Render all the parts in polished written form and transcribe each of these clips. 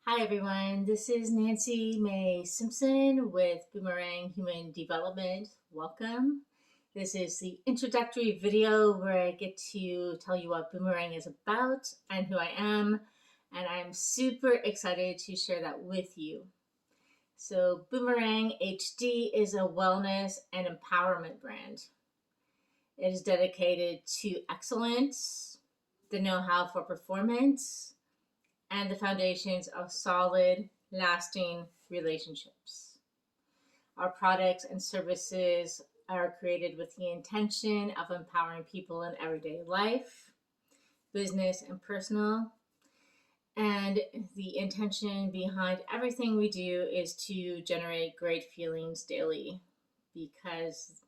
Hi everyone, this is Nancy Mae Simpson with Boomerang Human Development. Welcome. This is the introductory video where I get to tell you what Boomerang is about and who I am, and I'm super excited to share that with you. So Boomerang HD is a wellness and empowerment brand. It is dedicated to excellence, the know-how for performance, and the foundations of solid, lasting relationships. Our products and services are created with the intention of empowering people in everyday life, business, and personal. And the intention behind everything we do is to generate great feelings daily, because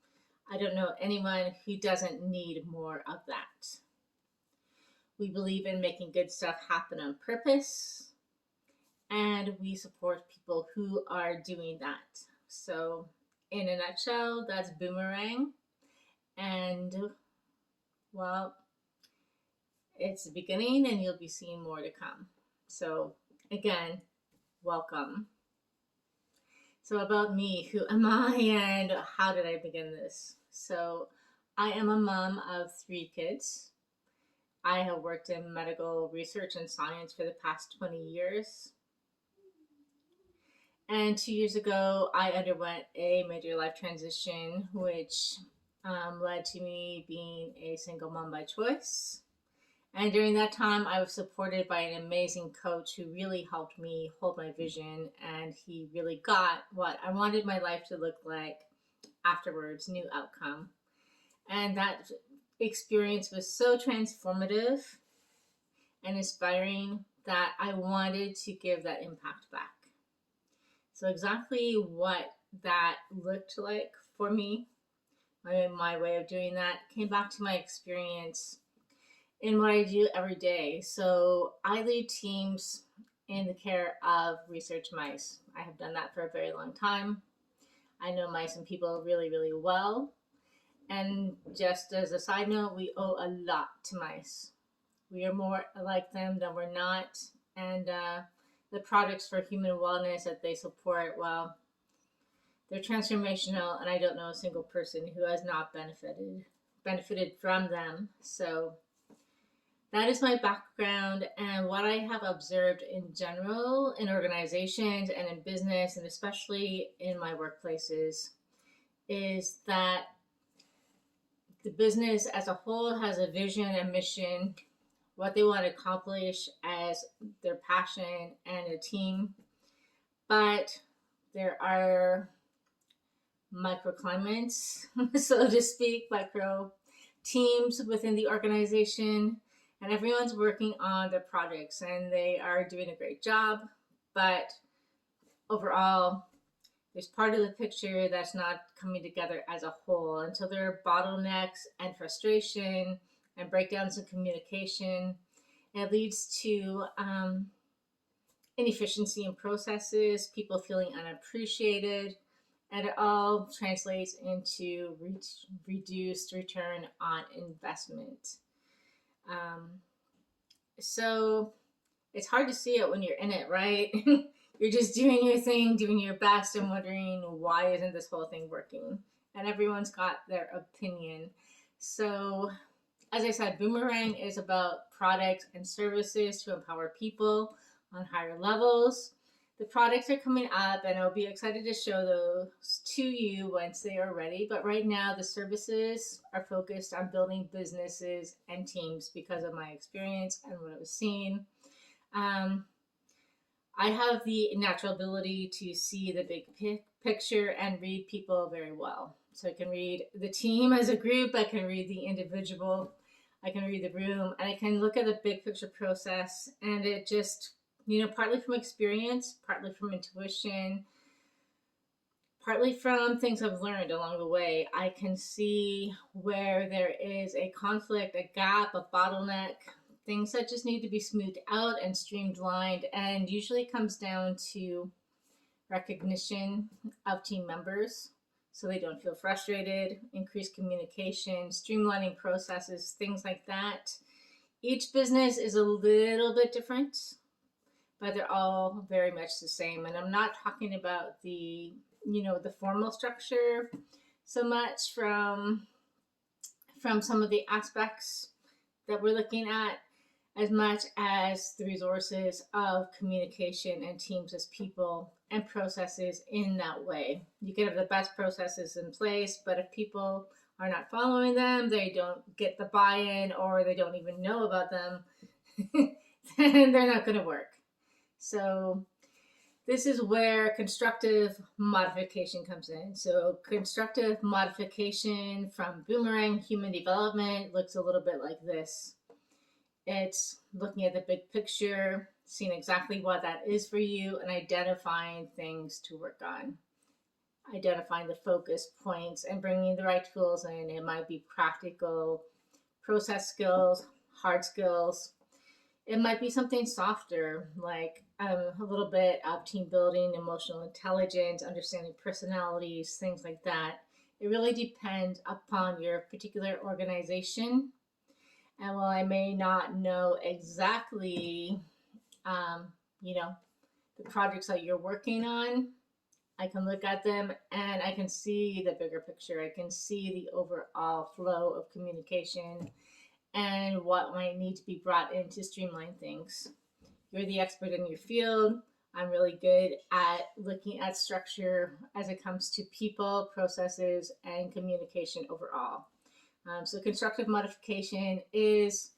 I don't know anyone who doesn't need more of that. We believe in making good stuff happen on purpose, and we support people who are doing that. So, in a nutshell, that's Boomerang. And, well, it's the beginning, and you'll be seeing more to come. So, again, welcome. So, about me, who am I, and how did I begin this? So, I am a mom of 3 kids. I have worked in medical research and science for the past 20 years. And 2 years ago, I underwent a major life transition, which led to me being a single mom by choice. And during that time, I was supported by an amazing coach who really helped me hold my vision. And he really got what I wanted my life to look like afterwards, new outcome. And that experience was so transformative and inspiring that I wanted to give that impact back. So exactly what that looked like for me, my way of doing that, came back to my experience in what I do every day. So I lead teams in the care of research mice. I have done that for a very long time. I know mice and people really, really well. And just as a side note, we owe a lot to mice. We are more like them than we're not. And the products for human wellness that they support, well, they're transformational. And I don't know a single person who has not benefited from them. So that is my background and what I have observed in general in organizations and in business, and especially in my workplaces, is that the business as a whole has a vision and mission, what they want to accomplish as their passion and a team. But there are microclimates, so to speak, micro teams within the organization, and everyone's working on their projects and they are doing a great job. But overall, there's part of the picture that's not coming together as a whole. And so there are bottlenecks and frustration and breakdowns in communication. And it leads to inefficiency in processes, people feeling unappreciated, and it all translates into reduced return on investment. So it's hard to see it when you're in it, right? You're just doing your thing, doing your best, and wondering why isn't this whole thing working? And everyone's got their opinion. So, as I said, Boomerang is about products and services to empower people on higher levels. The products are coming up, and I'll be excited to show those to you once they are ready. But right now, the services are focused on building businesses and teams because of my experience and what I've seen. I have the natural ability to see the big picture and read people very well. So I can read the team as a group, I can read the individual, I can read the room, and I can look at the big picture process. And it just, partly from experience, partly from intuition, partly from things I've learned along the way, I can see where there is a conflict, a gap, a bottleneck, things that just need to be smoothed out and streamlined, and usually comes down to recognition of team members so they don't feel frustrated, increased communication, streamlining processes, things like that. Each business is a little bit different, but they're all very much the same. And I'm not talking about the, the formal structure so much from some of the aspects that we're looking at, as much as the resources of communication and teams as people and processes in that way. You can have the best processes in place, but if people are not following them, they don't get the buy-in, or they don't even know about them, then they're not going to work. So this is where constructive modification comes in. So constructive modification from Boomerang Human Development looks a little bit like this. It's looking at the big picture, seeing exactly what that is for you, and identifying things to work on. Identifying the focus points and bringing the right tools in. It might be practical process skills, hard skills. It might be something softer, like a little bit of team building, emotional intelligence, understanding personalities, things like that. It really depends upon your particular organization. And while I may not know exactly, the projects that you're working on, I can look at them and I can see the bigger picture. I can see the overall flow of communication and what might need to be brought in to streamline things. You're the expert in your field. I'm really good at looking at structure as it comes to people, processes, and communication overall. So constructive modification is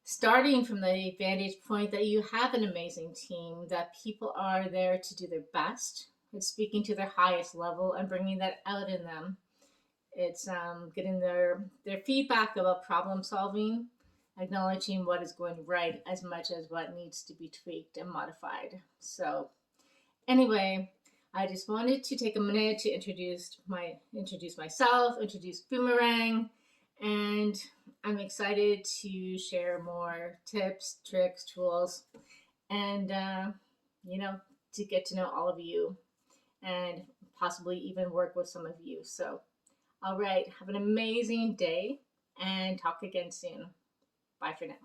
starting from the vantage point that you have an amazing team, that people are there to do their best. It's speaking to their highest level and bringing that out in them. It's getting their feedback about problem solving, acknowledging what is going right as much as what needs to be tweaked and modified. So anyway, I just wanted to take a minute to introduce myself, introduce Boomerang, and I'm excited to share more tips, tricks, tools, and to get to know all of you and possibly even work with some of you. So, all right, have an amazing day and talk again soon. Bye for now.